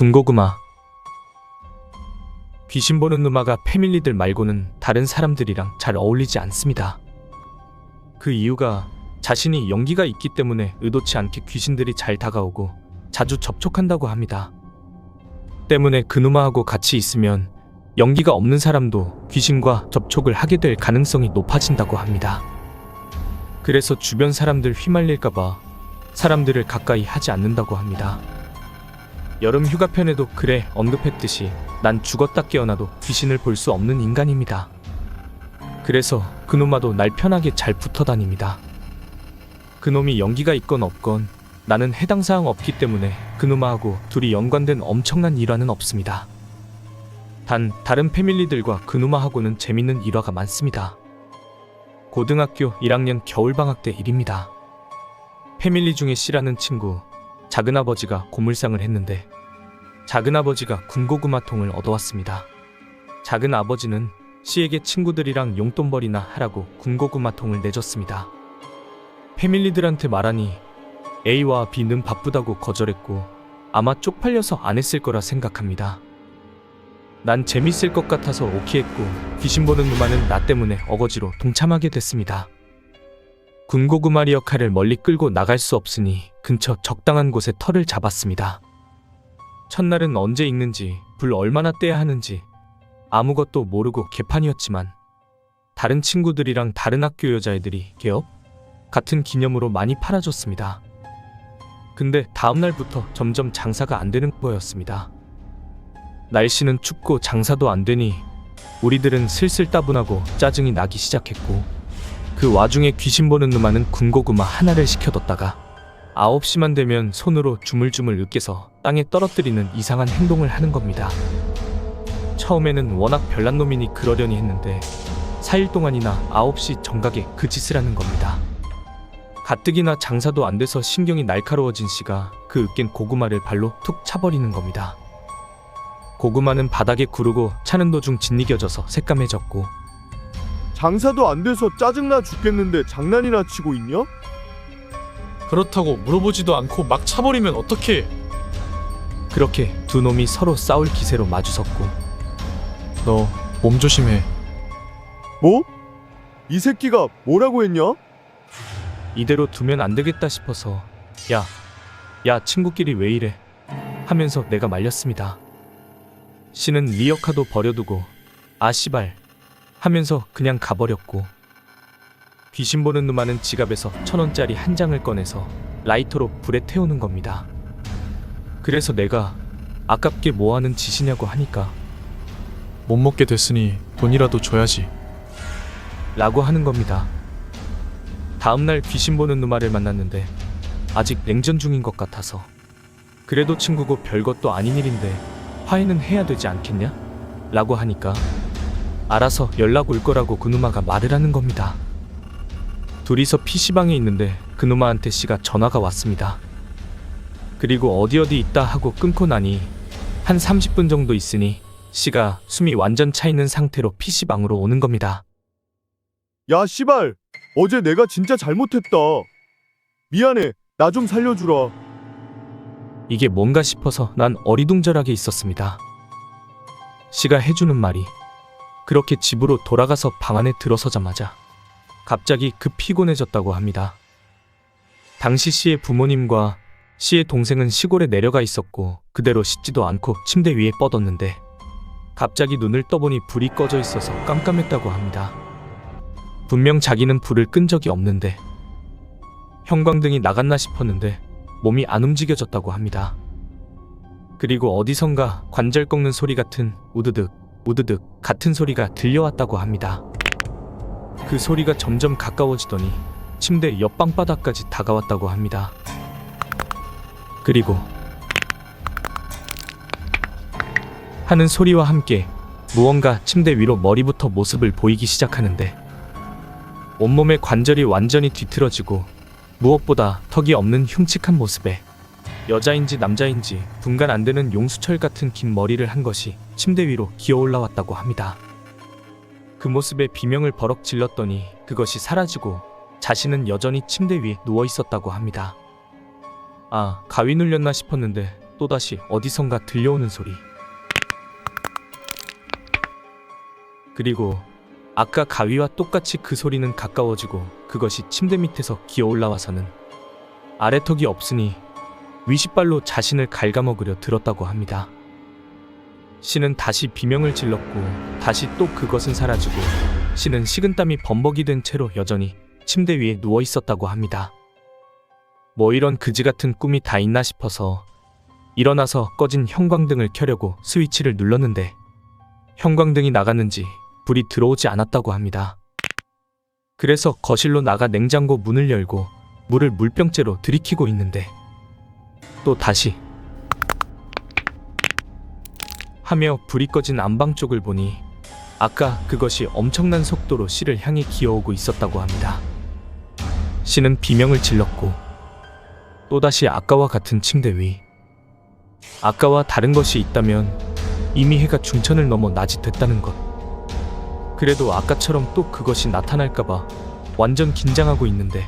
군고구마. 귀신 보는 누마가 패밀리들 말고는 다른 사람들이랑 잘 어울리지 않습니다. 그 이유가 자신이 연기가 있기 때문에 의도치 않게 귀신들이 잘 다가오고 자주 접촉한다고 합니다. 때문에 그 누마하고 같이 있으면 연기가 없는 사람도 귀신과 접촉을 하게 될 가능성이 높아진다고 합니다. 그래서 주변 사람들 휘말릴까봐 사람들을 가까이 하지 않는다고 합니다. 여름 휴가편에도 그래 언급했듯이 난 죽었다 깨어나도 귀신을 볼 수 없는 인간입니다. 그래서 그놈아도 날 편하게 잘 붙어 다닙니다. 그놈이 연기가 있건 없건 나는 해당 사항 없기 때문에 그놈아하고 둘이 연관된 엄청난 일화는 없습니다. 단 다른 패밀리들과 그놈아하고는 재밌는 일화가 많습니다. 고등학교 1학년 겨울방학 때 일입니다. 패밀리 중에 C라는 친구 작은아버지가 고물상을 했는데 작은아버지가 군고구마통을 얻어왔습니다. 작은아버지는 C에게 친구들이랑 용돈벌이나 하라고 군고구마통을 내줬습니다. 패밀리들한테 말하니 A와 B는 바쁘다고 거절했고 아마 쪽팔려서 안 했을 거라 생각합니다. 난 재밌을 것 같아서 오케이했고 귀신 보는 누마는 나 때문에 어거지로 동참하게 됐습니다. 군고구마리 역할을 멀리 끌고 나갈 수 없으니 근처 적당한 곳에 터를 잡았습니다. 첫날은 언제 읽는지 불 얼마나 떼야 하는지 아무것도 모르고 개판이었지만 다른 친구들이랑 다른 학교 여자애들이 개업? 같은 기념으로 많이 팔아줬습니다. 근데 다음날부터 점점 장사가 안 되는 거였습니다. 날씨는 춥고 장사도 안 되니 우리들은 슬슬 따분하고 짜증이 나기 시작했고 그 와중에 귀신 보는 누마는 군고구마 하나를 시켜뒀다가 9시만 되면 손으로 주물주물 으깨서 땅에 떨어뜨리는 이상한 행동을 하는 겁니다. 처음에는 워낙 별난 놈이니 그러려니 했는데 4일 동안이나 9시 정각에 그 짓을 하는 겁니다. 가뜩이나 장사도 안 돼서 신경이 날카로워진 씨가 그 으깬 고구마를 발로 툭 차버리는 겁니다. 고구마는 바닥에 구르고 차는 도중 짓이겨져서 새까매졌고 장사도 안 돼서 짜증나 죽겠는데 장난이나 치고 있냐? 그렇다고 물어보지도 않고 막 차버리면 어떡해. 그렇게 두 놈이 서로 싸울 기세로 마주섰고 너 몸 조심해. 뭐? 이 새끼가 뭐라고 했냐? 이대로 두면 안 되겠다 싶어서 야 친구끼리 왜 이래 하면서 내가 말렸습니다. 씨는 리어카도 버려두고 아 씨발 하면서 그냥 가버렸고 귀신 보는 누마는 지갑에서 1,000원짜리 한 장을 꺼내서 라이터로 불에 태우는 겁니다. 그래서 내가 아깝게 뭐하는 짓이냐고 하니까 못 먹게 됐으니 돈이라도 줘야지. 라고 하는 겁니다. 다음날 귀신 보는 누마를 만났는데 아직 냉전 중인 것 같아서 그래도 친구고 별것도 아닌 일인데 화해는 해야 되지 않겠냐? 라고 하니까 알아서 연락 올 거라고 그 누마가 말을 하는 겁니다. 둘이서 PC방에 있는데 그 누마한테 씨가 전화가 왔습니다. 그리고 어디 있다 하고 끊고 나니 한 30분 정도 있으니 씨가 숨이 완전 차 있는 상태로 PC방으로 오는 겁니다. 야 씨발, 어제 내가 진짜 잘못했다. 미안해, 나 좀 살려주라. 이게 뭔가 싶어서 난 어리둥절하게 있었습니다. 씨가 해주는 말이 그렇게 집으로 돌아가서 방 안에 들어서자마자 갑자기 급 피곤해졌다고 합니다. 당시 씨의 부모님과 씨의 동생은 시골에 내려가 있었고 그대로 씻지도 않고 침대 위에 뻗었는데 갑자기 눈을 떠보니 불이 꺼져 있어서 깜깜했다고 합니다. 분명 자기는 불을 끈 적이 없는데 형광등이 나갔나 싶었는데 몸이 안 움직여졌다고 합니다. 그리고 어디선가 관절 꺾는 소리 같은 우드득 우드득 같은 소리가 들려왔다고 합니다. 그 소리가 점점 가까워지더니 침대 옆방바닥까지 다가왔다고 합니다. 그리고 하는 소리와 함께 무언가 침대 위로 머리부터 모습을 보이기 시작하는데 온몸의 관절이 완전히 뒤틀어지고 무엇보다 턱이 없는 흉측한 모습에 여자인지 남자인지 분간 안 되는 용수철 같은 긴 머리를 한 것이 침대 위로 기어 올라왔다고 합니다. 그 모습에 비명을 버럭 질렀더니 그것이 사라지고 자신은 여전히 침대 위에 누워 있었다고 합니다. 아, 가위 눌렸나 싶었는데 또다시 어디선가 들려오는 소리. 그리고 아까 가위와 똑같이 그 소리는 가까워지고 그것이 침대 밑에서 기어 올라와서는 아래턱이 없으니 위싯발로 자신을 갉아먹으려 들었다고 합니다. 씨는 다시 비명을 질렀고 다시 또 그것은 사라지고 씨는 식은땀이 범벅이 된 채로 여전히 침대 위에 누워 있었다고 합니다. 뭐 이런 그지 같은 꿈이 다 있나 싶어서 일어나서 꺼진 형광등을 켜려고 스위치를 눌렀는데 형광등이 나갔는지 불이 들어오지 않았다고 합니다. 그래서 거실로 나가 냉장고 문을 열고 물을 물병째로 들이키고 있는데 또 다시 하며 불이 꺼진 안방 쪽을 보니 아까 그것이 엄청난 속도로 씨를 향해 기어오고 있었다고 합니다. 씨는 비명을 질렀고 또다시 아까와 같은 침대 위. 아까와 다른 것이 있다면 이미 해가 중천을 넘어 낮이 됐다는 것. 그래도 아까처럼 또 그것이 나타날까봐 완전 긴장하고 있는데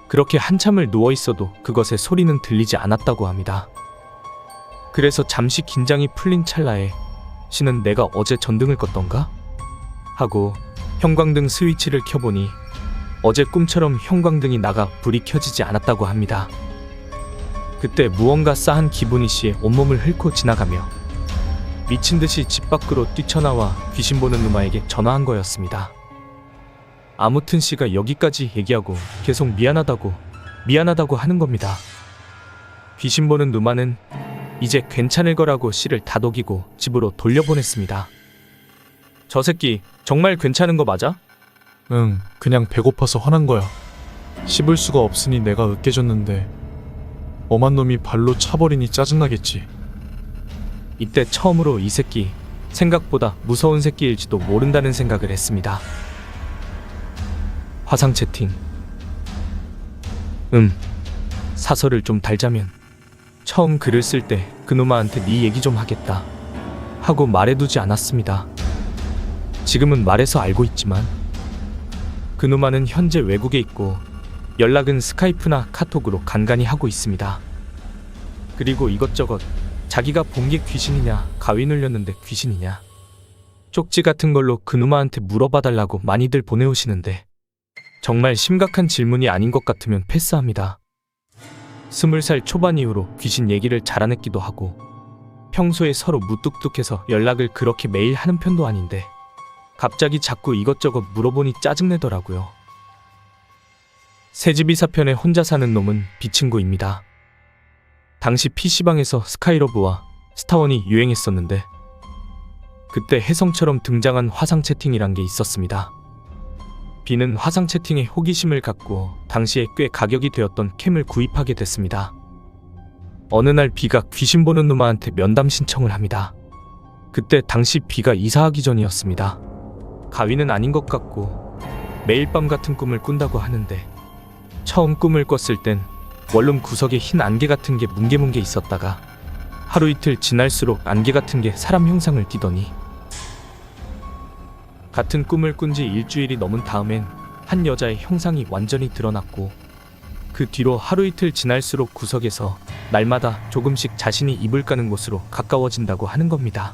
그렇게 한참을 누워있어도 그것의 소리는 들리지 않았다고 합니다. 그래서 잠시 긴장이 풀린 찰나에 씨는 내가 어제 전등을 껐던가? 하고 형광등 스위치를 켜보니 어제 꿈처럼 형광등이 나가 불이 켜지지 않았다고 합니다. 그때 무언가 싸한 기분이 씨의 온몸을 훑고 지나가며 미친듯이 집 밖으로 뛰쳐나와 귀신 보는 누마에게 전화한 거였습니다. 아무튼 씨가 여기까지 얘기하고 계속 미안하다고 하는 겁니다. 귀신 보는 누마는 이제 괜찮을 거라고 씨를 다독이고 집으로 돌려보냈습니다. 저 새끼 정말 괜찮은 거 맞아? 응, 그냥 배고파서 화난 거야. 씹을 수가 없으니 내가 으깨줬는데 엄한 놈이 발로 차버리니 짜증나겠지. 이때 처음으로 이 새끼 생각보다 무서운 새끼일지도 모른다는 생각을 했습니다. 화상 채팅. 사설을 좀 달자면 처음 글을 쓸 때 그놈아한테 네 얘기 좀 하겠다 하고 말해두지 않았습니다. 지금은 말해서 알고 있지만 그놈아는 현재 외국에 있고 연락은 스카이프나 카톡으로 간간히 하고 있습니다. 그리고 이것저것 자기가 본 게 귀신이냐, 가위 눌렸는데 귀신이냐, 쪽지 같은 걸로 그놈아한테 물어봐달라고 많이들 보내오시는데 정말 심각한 질문이 아닌 것 같으면 패스합니다. 20살 초반 이후로 귀신 얘기를 잘 안 했기도 하고 평소에 서로 무뚝뚝해서 연락을 그렇게 매일 하는 편도 아닌데 갑자기 자꾸 이것저것 물어보니 짜증내더라고요. 새집 이사편에 혼자 사는 놈은 비친구입니다. 당시 PC방에서 스카이러브와 스타원이 유행했었는데 그때 혜성처럼 등장한 화상 채팅이란 게 있었습니다. B는 화상 채팅에 호기심을 갖고 당시에 꽤 가격이 되었던 캠을 구입하게 됐습니다. 어느 날 B가 귀신 보는 누마한테 면담 신청을 합니다. 그때 당시 B가 이사하기 전이었습니다. 가위는 아닌 것 같고 매일 밤 같은 꿈을 꾼다고 하는데 처음 꿈을 꿨을 땐 원룸 구석에 흰 안개 같은 게 뭉게뭉게 있었다가 하루 이틀 지날수록 안개 같은 게 사람 형상을 띠더니 같은 꿈을 꾼 지 일주일이 넘은 다음엔 한 여자의 형상이 완전히 드러났고 그 뒤로 하루 이틀 지날수록 구석에서 날마다 조금씩 자신이 이불 까는 곳으로 가까워진다고 하는 겁니다.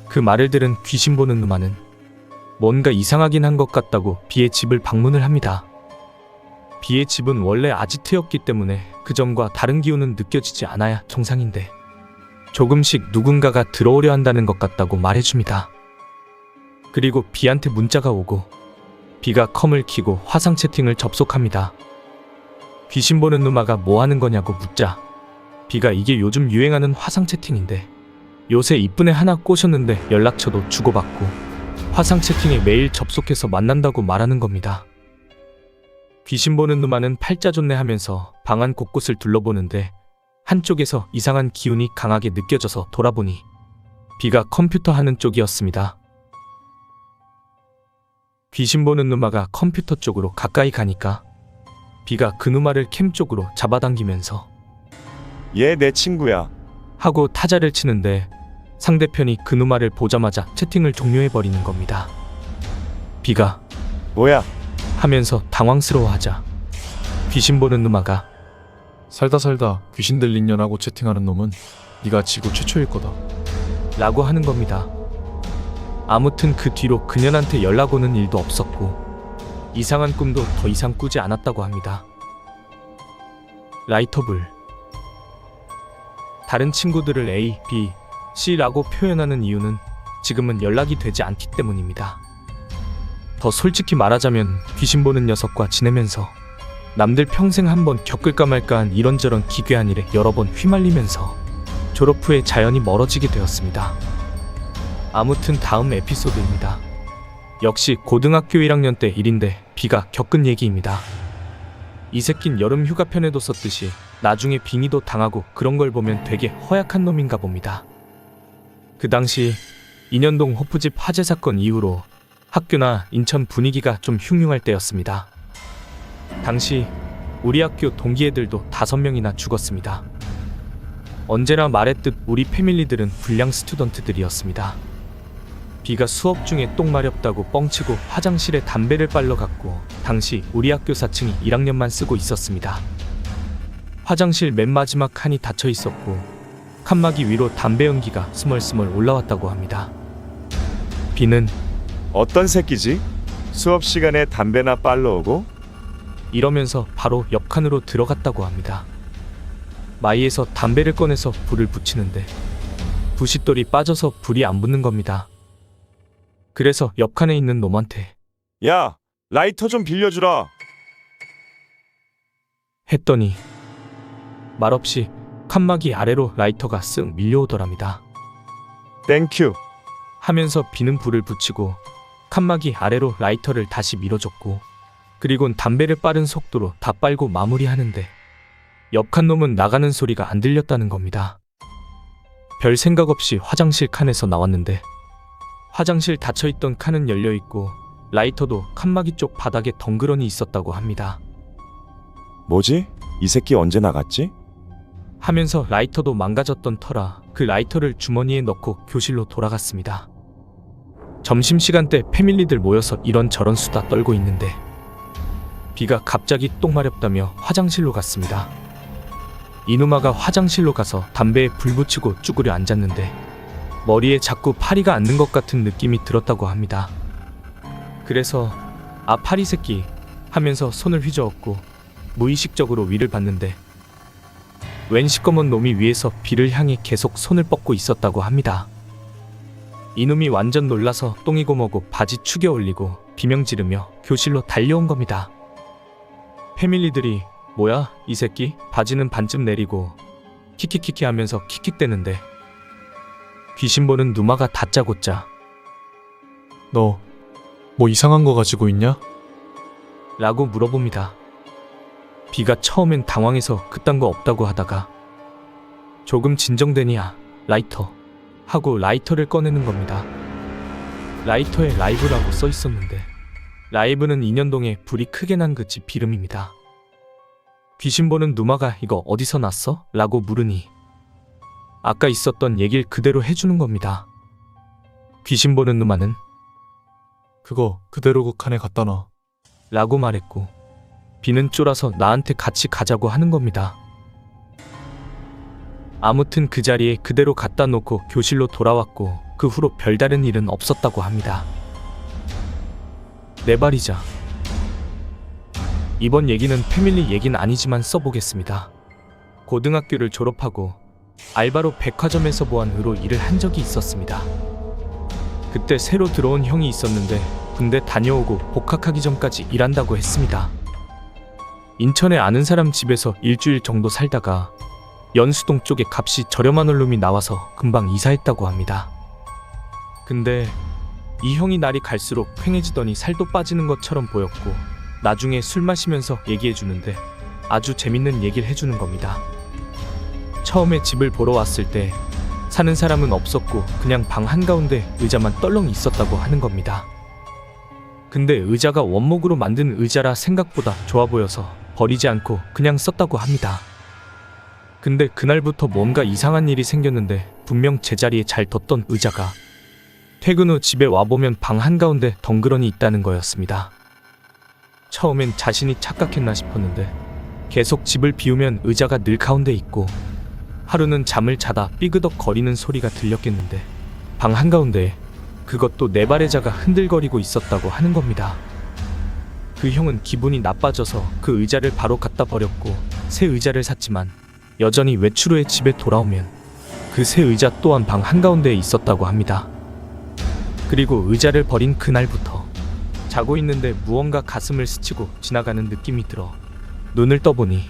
그 말을 들은 귀신 보는 누마는 뭔가 이상하긴 한 것 같다고 B의 집을 방문을 합니다. B의 집은 원래 아지트였기 때문에 그 전과 다른 기운은 느껴지지 않아야 정상인데 조금씩 누군가가 들어오려 한다는 것 같다고 말해줍니다. 그리고 B한테 문자가 오고 B가 컴을 켜고 화상 채팅을 접속합니다. 귀신 보는 누마가 뭐 하는 거냐고 묻자 B가 이게 요즘 유행하는 화상 채팅인데 요새 이쁜 애 하나 꼬셨는데 연락처도 주고받고 화상 채팅에 매일 접속해서 만난다고 말하는 겁니다. 귀신 보는 누마는 팔자존내 하면서 방 안 곳곳을 둘러보는데 한쪽에서 이상한 기운이 강하게 느껴져서 돌아보니 B가 컴퓨터 하는 쪽이었습니다. 귀신 보는 누마가 컴퓨터 쪽으로 가까이 가니까 B가 그 누마를 캠 쪽으로 잡아당기면서 얘 내 친구야. 하고 타자를 치는데 상대편이 그 누마를 보자마자 채팅을 종료해버리는 겁니다. B가 뭐야? 하면서 당황스러워하자 귀신 보는 누마가 살다 살다 귀신 들린 년하고 채팅하는 놈은 네가 지구 최초일 거다. 라고 하는 겁니다. 아무튼 그 뒤로 그년한테 연락 오는 일도 없었고 이상한 꿈도 더 이상 꾸지 않았다고 합니다. 라이터불. 다른 친구들을 A, B, C라고 표현하는 이유는 지금은 연락이 되지 않기 때문입니다. 더 솔직히 말하자면 귀신 보는 녀석과 지내면서 남들 평생 한번 겪을까 말까한 이런저런 기괴한 일에 여러 번 휘말리면서 졸업 후에 자연히 멀어지게 되었습니다. 아무튼 다음 에피소드입니다. 역시 고등학교 1학년 때 일인데 B가 겪은 얘기입니다. 이 새낀 여름 휴가편에도 썼듯이 나중에 빙의도 당하고 그런 걸 보면 되게 허약한 놈인가 봅니다. 그 당시 인현동 호프집 화재 사건 이후로 학교나 인천 분위기가 좀 흉흉할 때였습니다. 당시 우리 학교 동기 애들도 5명이나 죽었습니다. 언제나 말했듯 우리 패밀리들은 불량 스튜던트들이었습니다. B가 수업 중에 똥 마렵다고 뻥치고 화장실에 담배를 빨러 갔고 당시 우리 학교 4층이 1학년만 쓰고 있었습니다. 화장실 맨 마지막 칸이 닫혀 있었고 칸막이 위로 담배 연기가 스멀스멀 올라왔다고 합니다. B는 어떤 새끼지? 수업 시간에 담배나 빨러 오고? 이러면서 바로 옆 칸으로 들어갔다고 합니다. 마이에서 담배를 꺼내서 불을 붙이는데 부싯돌이 빠져서 불이 안 붙는 겁니다. 그래서 옆 칸에 있는 놈한테 야, 라이터 좀 빌려주라. 했더니 말없이 칸막이 아래로 라이터가 쓱 밀려오더랍니다. 땡큐. 하면서 B는 불을 붙이고 칸막이 아래로 라이터를 다시 밀어줬고 그리곤 담배를 빠른 속도로 다 빨고 마무리하는데 옆칸 놈은 나가는 소리가 안 들렸다는 겁니다. 별 생각 없이 화장실 칸에서 나왔는데 화장실 닫혀있던 칸은 열려있고 라이터도 칸막이 쪽 바닥에 덩그러니 있었다고 합니다. 뭐지? 이 새끼 언제 나갔지? 하면서 라이터도 망가졌던 터라 그 라이터를 주머니에 넣고 교실로 돌아갔습니다. 점심시간 때 패밀리들 모여서 이런저런 수다 떨고 있는데 B가 갑자기 똥 마렵다며 화장실로 갔습니다. 이누마가 화장실로 가서 담배에 불 붙이고 쭈그려 앉았는데 머리에 자꾸 파리가 앉는 것 같은 느낌이 들었다고 합니다. 그래서 아 파리 새끼 하면서 손을 휘저었고 무의식적으로 위를 봤는데 웬 시꺼먼 놈이 위에서 B를 향해 계속 손을 뻗고 있었다고 합니다. 이놈이 완전 놀라서 똥이고 뭐고 바지 축여 올리고 비명 지르며 교실로 달려온 겁니다. 패밀리들이 뭐야 이 새끼 바지는 반쯤 내리고 키키키키 하면서 킥킥대는데 귀신 보는 누마가 다짜고짜 너 뭐 이상한 거 가지고 있냐? 라고 물어봅니다. B가 처음엔 당황해서 그딴 거 없다고 하다가 조금 진정되니 아 라이터 하고 라이터를 꺼내는 겁니다. 라이터에 라이브라고 써 있었는데 라이브는 인현동에 불이 크게 난 그 집 이름입니다. 귀신 보는 누마가 이거 어디서 났어? 라고 물으니 아까 있었던 얘길 그대로 해주는 겁니다. 귀신 보는 누마는 그거 그대로 그 칸에 갖다 놔. 라고 말했고 B는 쫄아서 나한테 같이 가자고 하는 겁니다. 아무튼 그 자리에 그대로 갖다 놓고 교실로 돌아왔고 그 후로 별다른 일은 없었다고 합니다. 내발이자 이번 얘기는 패밀리 얘긴 아니지만 써보겠습니다. 고등학교를 졸업하고 알바로 백화점에서 보안으로 일을 한 적이 있었습니다. 그때 새로 들어온 형이 있었는데 군대 다녀오고 복학하기 전까지 일한다고 했습니다. 인천에 아는 사람 집에서 일주일 정도 살다가 연수동 쪽에 값이 저렴한 원룸이 나와서 금방 이사했다고 합니다. 근데 이 형이 날이 갈수록 퀭해지더니 살도 빠지는 것처럼 보였고 나중에 술 마시면서 얘기해주는데 아주 재밌는 얘기를 해주는 겁니다. 처음에 집을 보러 왔을 때 사는 사람은 없었고 그냥 방 한가운데 의자만 떨렁 있었다고 하는 겁니다. 근데 의자가 원목으로 만든 의자라 생각보다 좋아 보여서 버리지 않고 그냥 썼다고 합니다. 근데 그날부터 뭔가 이상한 일이 생겼는데 분명 제자리에 잘 뒀던 의자가 퇴근 후 집에 와보면 방 한가운데 덩그러니 있다는 거였습니다. 처음엔 자신이 착각했나 싶었는데 계속 집을 비우면 의자가 늘 가운데 있고 하루는 잠을 자다 삐그덕 거리는 소리가 들렸겠는데 방 한가운데에 그것도 네 발의 자가 흔들거리고 있었다고 하는 겁니다. 그 형은 기분이 나빠져서 그 의자를 바로 갖다 버렸고 새 의자를 샀지만 여전히 외출 후에 집에 돌아오면 그 새 의자 또한 방 한가운데에 있었다고 합니다. 그리고 의자를 버린 그날부터 자고 있는데 무언가 가슴을 스치고 지나가는 느낌이 들어 눈을 떠보니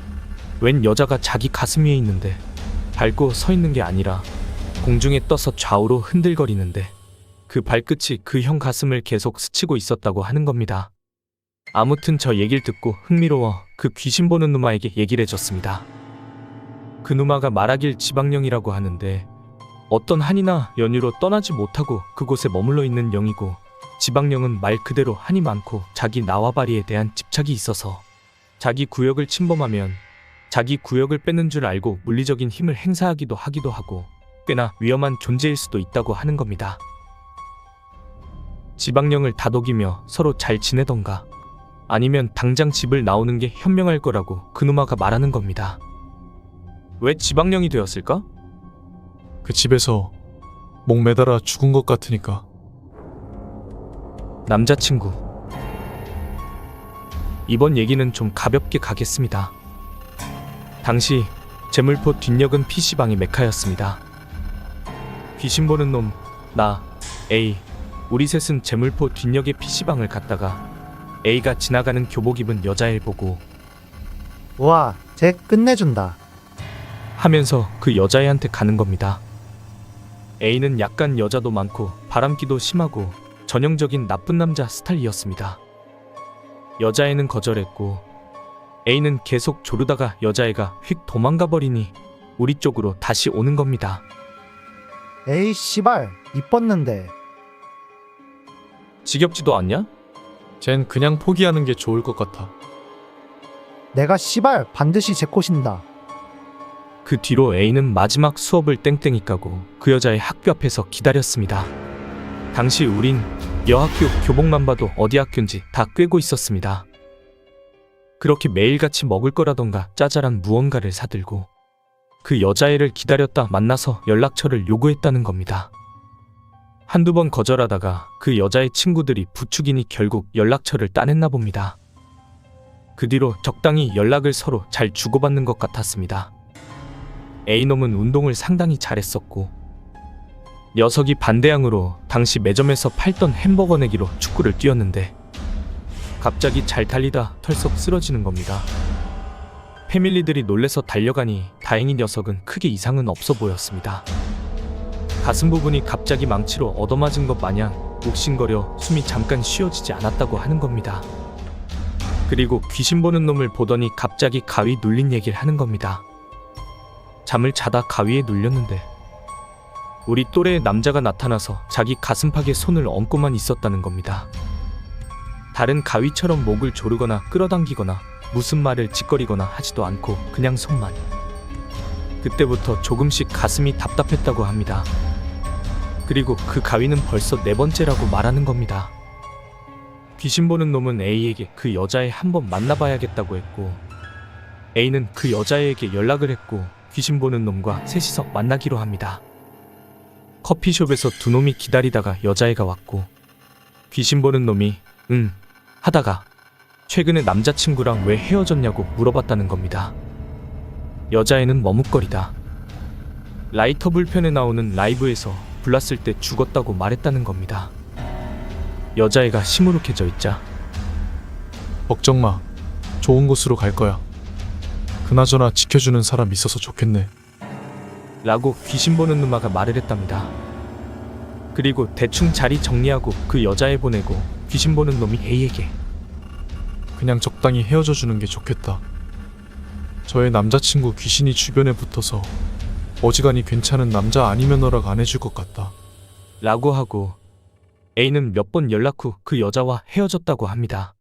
웬 여자가 자기 가슴 위에 있는데 밟고 서 있는 게 아니라 공중에 떠서 좌우로 흔들거리는데 그 발끝이 그 형 가슴을 계속 스치고 있었다고 하는 겁니다. 아무튼 저 얘기를 듣고 흥미로워 그 귀신 보는 누마에게 얘기를 해줬습니다. 그 누마가 말하길 지방령이라고 하는데 어떤 한이나 연유로 떠나지 못하고 그곳에 머물러 있는 영이고 지방령은 말 그대로 한이 많고 자기 나와바리에 대한 집착이 있어서 자기 구역을 침범하면 자기 구역을 뺏는 줄 알고 물리적인 힘을 행사하기도 하고 꽤나 위험한 존재일 수도 있다고 하는 겁니다. 지방령을 다독이며 서로 잘 지내던가 아니면 당장 집을 나오는 게 현명할 거라고 그누마가 말하는 겁니다. 왜 지방령이 되었을까? 그 집에서 목 매달아 죽은 것 같으니까. 남자친구. 이번 얘기는 좀 가볍게 가겠습니다. 당시 제물포 뒷역은 PC방이 메카였습니다. 귀신 보는 놈, 나, A, 우리 셋은 제물포 뒷역의 PC방을 갔다가 A가 지나가는 교복 입은 여자애 보고 우와, 쟤 끝내준다. 하면서 그 여자애한테 가는 겁니다. A는 약간 여자도 많고 바람기도 심하고 전형적인 나쁜 남자 스타일이었습니다. 여자애는 거절했고 A는 계속 조르다가 여자애가 휙 도망가 버리니 우리 쪽으로 다시 오는 겁니다. 에이 씨발, 이뻤는데. 지겹지도 않냐? 쟨 그냥 포기하는 게 좋을 것 같아. 내가 씨발 반드시 제 콧인다. 그 뒤로 A는 마지막 수업을 땡땡이 까고 그 여자의 학교 앞에서 기다렸습니다. 당시 우린 여학교 교복만 봐도 어디 학교인지 다 꿰고 있었습니다. 그렇게 매일같이 먹을 거라던가 짜잘한 무언가를 사들고 그 여자애를 기다렸다 만나서 연락처를 요구했다는 겁니다. 한두 번 거절하다가 그 여자의 친구들이 부추기니 결국 연락처를 따냈나 봅니다. 그 뒤로 적당히 연락을 서로 잘 주고받는 것 같았습니다. A놈은 운동을 상당히 잘했었고 녀석이 반대항으로 당시 매점에서 팔던 햄버거 내기로 축구를 뛰었는데 갑자기 잘 달리다 털썩 쓰러지는 겁니다. 패밀리들이 놀래서 달려가니 다행히 녀석은 크게 이상은 없어 보였습니다. 가슴 부분이 갑자기 망치로 얻어맞은 것 마냥 욱신거려 숨이 잠깐 쉬어지지 않았다고 하는 겁니다. 그리고 귀신 보는 놈을 보더니 갑자기 가위 눌린 얘기를 하는 겁니다. 잠을 자다 가위에 눌렸는데 우리 또래의 남자가 나타나서 자기 가슴팍에 손을 얹고만 있었다는 겁니다. 다른 가위처럼 목을 조르거나 끌어당기거나 무슨 말을 짓거리거나 하지도 않고 그냥 손만. 그때부터 조금씩 가슴이 답답했다고 합니다. 그리고 그 가위는 벌써 4번째라고 말하는 겁니다. 귀신 보는 놈은 A에게 그 여자애 한번 만나봐야겠다고 했고 A는 그 여자애에게 연락을 했고 귀신 보는 놈과 셋이서 만나기로 합니다. 커피숍에서 두 놈이 기다리다가 여자애가 왔고 귀신 보는 놈이 응 하다가 최근에 남자친구랑 왜 헤어졌냐고 물어봤다는 겁니다. 여자애는 머뭇거리다 라이터 불편에 나오는 라이브에서 불났을 때 죽었다고 말했다는 겁니다. 여자애가 시무룩해져 있자 걱정 마. 좋은 곳으로 갈 거야. 그나저나 지켜주는 사람 있어서 좋겠네. 라고 귀신 보는 누마가 말을 했답니다. 그리고 대충 자리 정리하고 그 여자애 보내고 귀신 보는 놈이 A에게 그냥 적당히 헤어져 주는 게 좋겠다. 저의 남자친구 귀신이 주변에 붙어서 어지간히 괜찮은 남자 아니면 허락 안 해줄 것 같다. 라고 하고 A는 몇 번 연락 후 그 여자와 헤어졌다고 합니다.